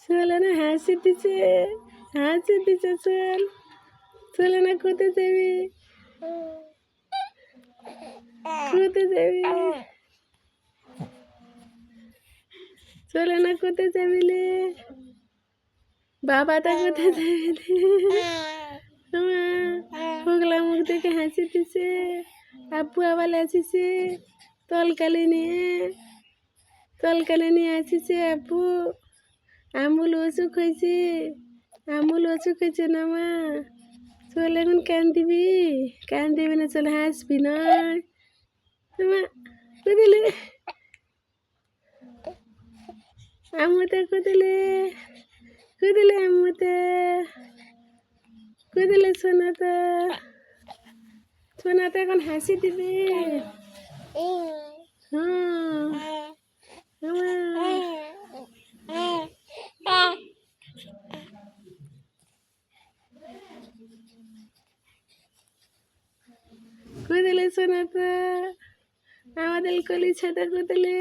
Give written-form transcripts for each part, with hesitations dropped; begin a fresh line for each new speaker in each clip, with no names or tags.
চলে না হাসি দিছে চল চলে না কোথায় যাবি চলে না কোথায় যাবি লে বাবাটা কোথায় যাবি লে হোগলা মুখ দেখে হাসি দিছে আব্বু আবার আসিছে তলকালি নিয়ে আসিছে আব্বু আমুল অসুখ হয়েছে না মা চল এখন কান্দিবি না চল হাসবি না মা কুদিলে আম্মুতে কুদিলে আম্মুতে কুদিলে সোনাটা এখন হাসি দিবে কুদিলে সোনাটা আমাদের কলি ছাতা কুদিলে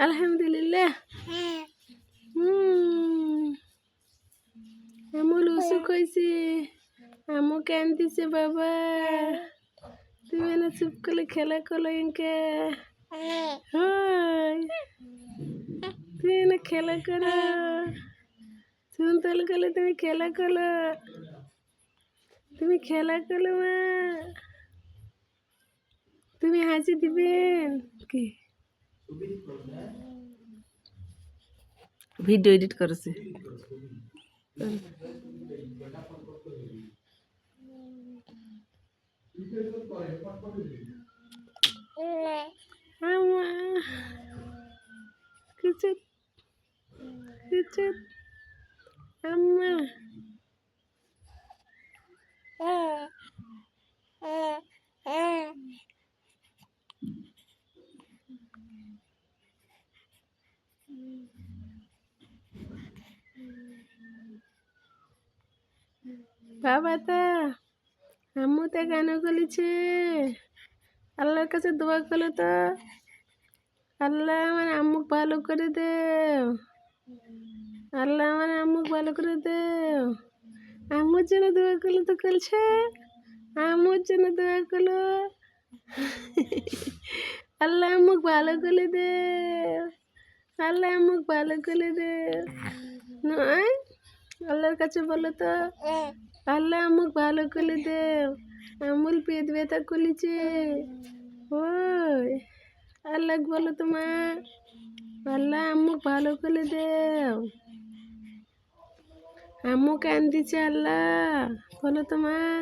আলহামদুলিল্লাহ আমুল অসুখ হয়েছে আমু কান্দিছে বাবা তুমি না চুপ করে খেলা করলো ইনকে তুমি না খেলা করো সুন্তল করলে তুমি খেলা করো মা তুমি হাসি দিবেন কি ভিডিও এডিট করেছে কিছু আম্মা বাবা তা আম্মু তা গান বলেছে আল্লাহর কাছে দোয়া করলো তো আল্লাহ আমার আম্মুক ভালো করে দেও আম্মুর জন্য দোয়া করলো তো করছে আম্মুর জন্য দোয়া করলো আল্লাহ আম্মুক ভালো করে দেও নয় আল্লাহর কাছে বলো তো আল্লাহ আম্মুক ভালো করে দেও আমুল পেট ব্যথা করেছে ওই আল্লাহ বলো তোমার আল্লাহ আম্মুক ভালো করে দেও আম্মু কান্দিছে আল্লাহ বলো তোমার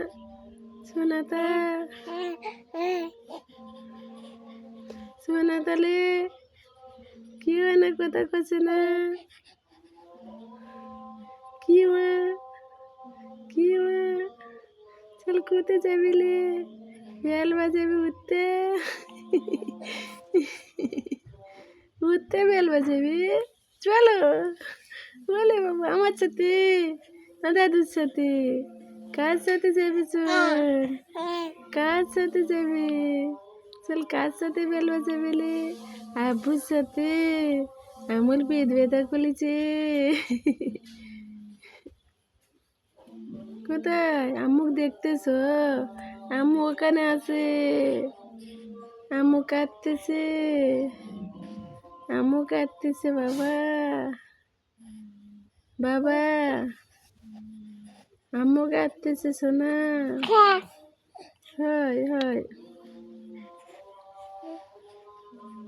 সোনাতালে কি হয় না কথা কছে না কি চল কোথায় যাবি লে বেল বাজাবি উঠতে বেল বাজাবি চলো বলে বাবা আমার সাথে না দাদুর সাথে কার সাথে যাবি কার সাথে যাবি চল কার সাথে বেল বাজাবি লে আব্বুর সাথে আমুল পেট ব্যথা করেছে কোথায় আম্মুক দেখতেছ আম্মু ওখানে আছে আম্মু কাঁদতেছে বাবা আম্মু কাঁদতেছে সোনা হয়